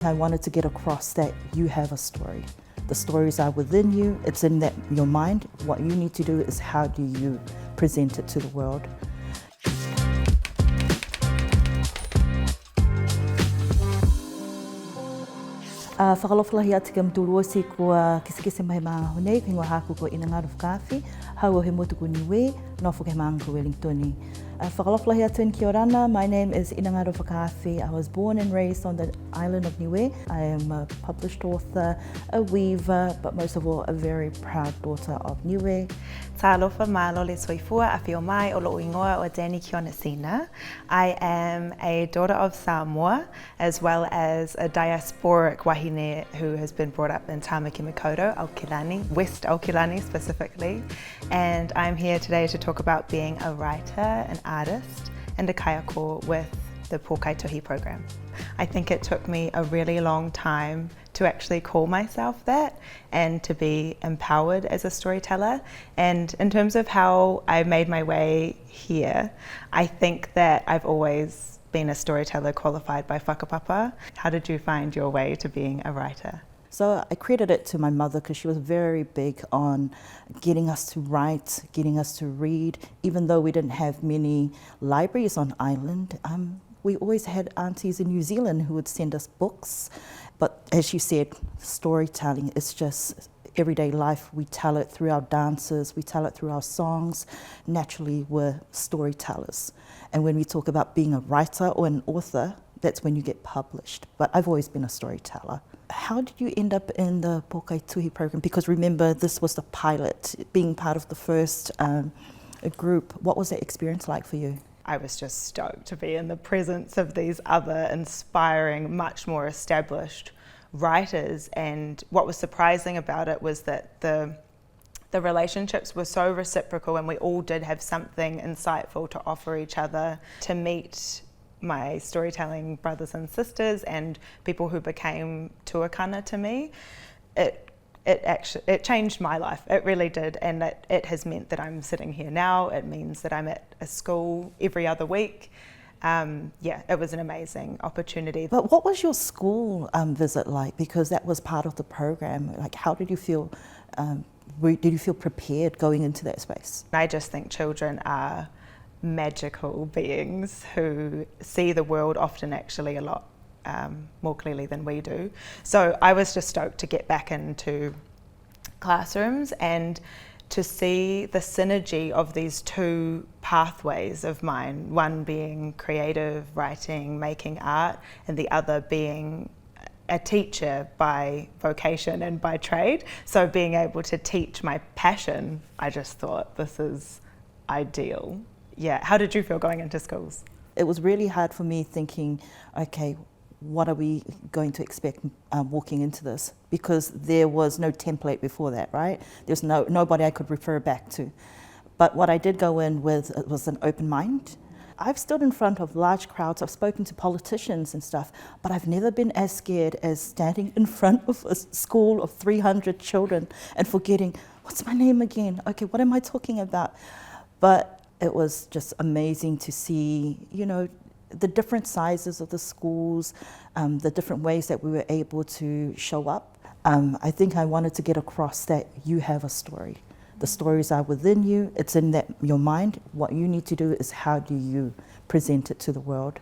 I wanted to get across that you have a story. The stories are within you, it's in your mind. What you need to do is how do you present it to the world. Whakalofalahi atu ka mtuluosi kua kisikisi mahi maa honei ki ngā haku ko Inangaro Vakaafi, hau he motuku niwe, no fuke maangu Wellingtoni. Whakalofalahi atu in Kiorana, my name is Inangaro Vakaafi. I was born and raised on the island of Niue. I am a published author, a weaver, but most of all a very proud daughter of Niue. Tālofa mālo le soifua a whio mai o lo ingoa o Dani Kionasina. I am a daughter of Samoa as well as a diasporic wahine who has been brought up in Tāmaki Makaurau, Aotearoa, West Aotearoa specifically. And I'm here today to talk about being a writer, an artist and a kaiako with the Pōkai Tuhi program. I think it took me a really long time to actually call myself that and to be empowered as a storyteller. And in terms of how I made my way here, I think that I've always been a storyteller qualified by whakapapa. How did you find your way to being a writer? So I credit it to my mother because she was very big on getting us to write, getting us to read. Even though we didn't have many libraries on island, we always had aunties in New Zealand who would send us books. But as you said, storytelling is just everyday life. We tell it through our dances, we tell it through our songs. Naturally, we're storytellers. And when we talk about being a writer or an author, that's when you get published. But I've always been a storyteller. How did you end up in the Pōkai Tuhi program? Because remember, this was the pilot, being part of the first group. What was that experience like for you? I was just stoked to be in the presence of these other inspiring, much more established writers. And what was surprising about it was that the relationships were so reciprocal and we all did have something insightful to offer each other. To meet my storytelling brothers and sisters and people who became tuakana to me, it changed my life. It really did, and it has meant that I'm sitting here now. It means that I'm at a school every other week. Yeah, it was an amazing opportunity. But what was your school visit like? Because that was part of the program. Like, how did you feel? Did you feel prepared going into that space? I just think children are magical beings who see the world often actually a lot more clearly than we do. So I was just stoked to get back into classrooms and to see the synergy of these two pathways of mine, one being creative writing, making art, and the other being a teacher by vocation and by trade. So being able to teach my passion, I just thought this is ideal. Yeah, how did you feel going into schools? It was really hard for me thinking, okay, what are we going to expect walking into this? Because there was no template before that, right? There's nobody I could refer back to. But what I did go in with was an open mind. I've stood in front of large crowds, I've spoken to politicians and stuff, but I've never been as scared as standing in front of a school of 300 children and forgetting, what's my name again? Okay, what am I talking about? But it was just amazing to see, you know, the different sizes of the schools, the different ways that we were able to show up. I think I wanted to get across that you have a story. The stories are within you, it's in your mind. What you need to do is how do you present it to the world.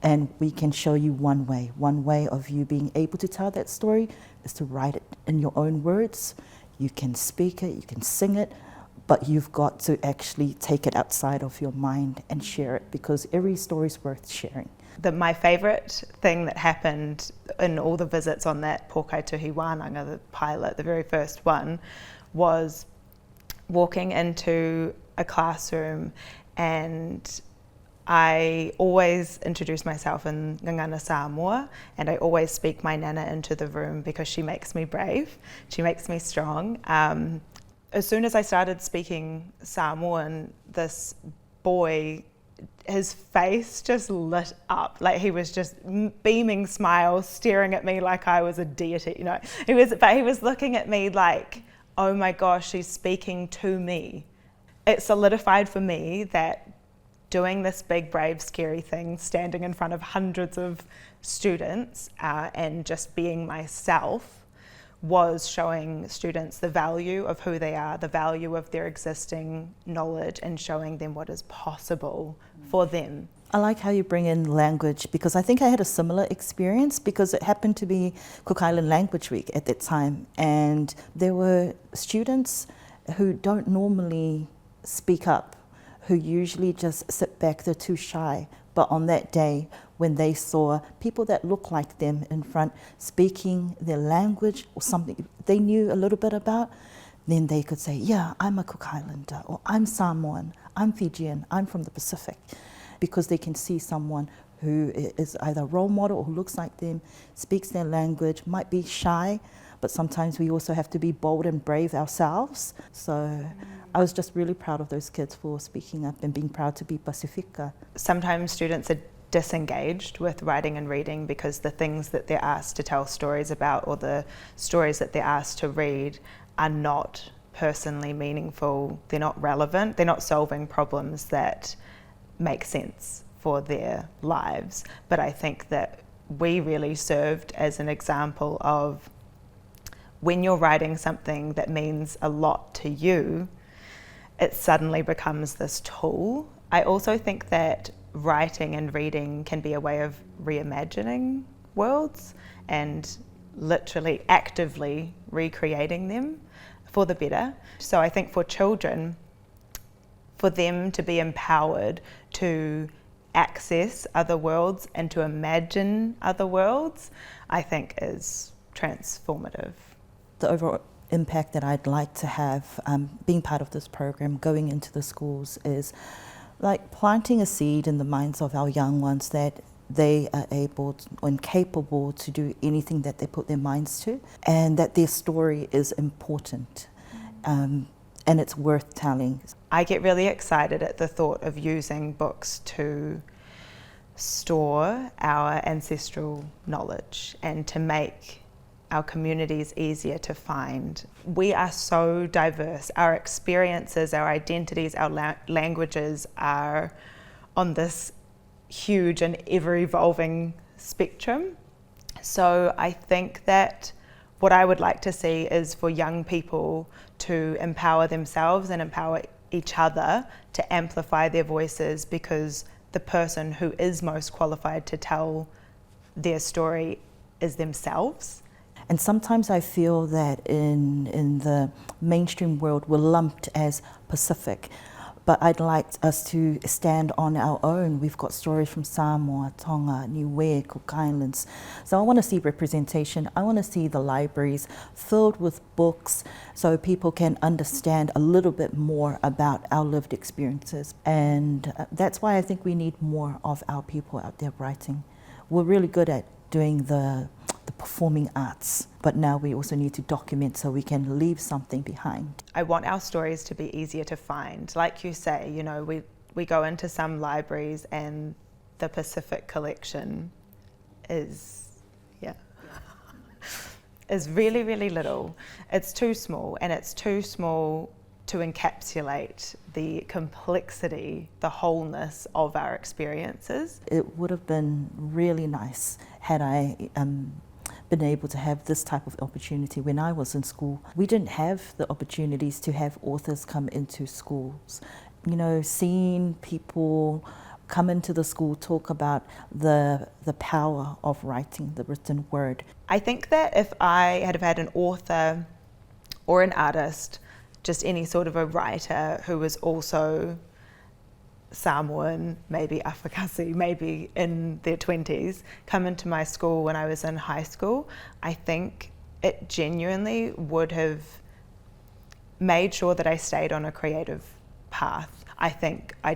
And we can show you one way. One way of you being able to tell that story is to write it in your own words. You can speak it, you can sing it, but you've got to actually take it outside of your mind and share it, because every story is worth sharing. My favourite thing that happened in all the visits on that Pōkai Tuhi wānanga, the pilot, the very first one, was walking into a classroom, and I always introduce myself in Ngangana Samoa, and I always speak my nana into the room because she makes me brave, she makes me strong. As soon as I started speaking Samoan, this boy, his face just lit up. Like he was just beaming smiles, staring at me like I was a deity, you know. He was looking at me like, oh my gosh, she's speaking to me. It solidified for me that doing this big, brave, scary thing, standing in front of hundreds of students and just being myself was showing students the value of who they are, the value of their existing knowledge, and showing them what is possible for them. I like how you bring in language, because I think I had a similar experience, because it happened to be Cook Island Language Week at that time, and there were students who don't normally speak up, who usually just sit back, they're too shy. But on that day, when they saw people that look like them in front speaking their language or something they knew a little bit about, then they could say, yeah, I'm a Cook Islander, or I'm Samoan, I'm Fijian, I'm from the Pacific, because they can see someone who is either a role model or who looks like them, speaks their language, might be shy, but sometimes we also have to be bold and brave ourselves. So I was just really proud of those kids for speaking up and being proud to be Pasifika. Sometimes students are disengaged with writing and reading because the things that they're asked to tell stories about, or the stories that they're asked to read, are not personally meaningful, they're not relevant, they're not solving problems that make sense for their lives. But I think that we really served as an example of, when you're writing something that means a lot to you, it suddenly becomes this tool. I also think that writing and reading can be a way of reimagining worlds and literally actively recreating them for the better. So I think for children, for them to be empowered to access other worlds and to imagine other worlds, I think is transformative. The overall impact that I'd like to have being part of this program, going into the schools, is like planting a seed in the minds of our young ones that they are able and capable to do anything that they put their minds to, and that their story is important and it's worth telling. I get really excited at the thought of using books to store our ancestral knowledge and to make our communities easier to find. We are so diverse. Our experiences, our identities, our languages are on this huge and ever-evolving spectrum. So I think that what I would like to see is for young people to empower themselves and empower each other to amplify their voices, because the person who is most qualified to tell their story is themselves. And sometimes I feel that in the mainstream world we're lumped as Pacific, but I'd like us to stand on our own. We've got stories from Samoa, Tonga, Niue, Cook Islands. So I want to see representation. I want to see the libraries filled with books so people can understand a little bit more about our lived experiences. And that's why I think we need more of our people out there writing. We're really good at doing the performing arts, but now we also need to document so we can leave something behind. I want our stories to be easier to find. Like you say, you know, we go into some libraries and the Pacific collection is really, really little. It's too small, and it's too small to encapsulate the complexity, the wholeness of our experiences. It would have been really nice had I been able to have this type of opportunity when I was in school. We didn't have the opportunities to have authors come into schools. You know, seeing people come into the school talk about the power of writing, the written word. I think that if I had have had an author or an artist, just any sort of a writer who was also Samoan, maybe Vakaafi, maybe in their 20s, come into my school when I was in high school, I think it genuinely would have made sure that I stayed on a creative path. I think I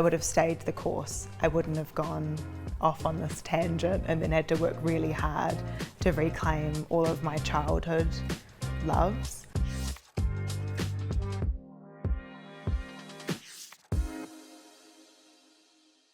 would have stayed the course. I wouldn't have gone off on this tangent and then had to work really hard to reclaim all of my childhood loves.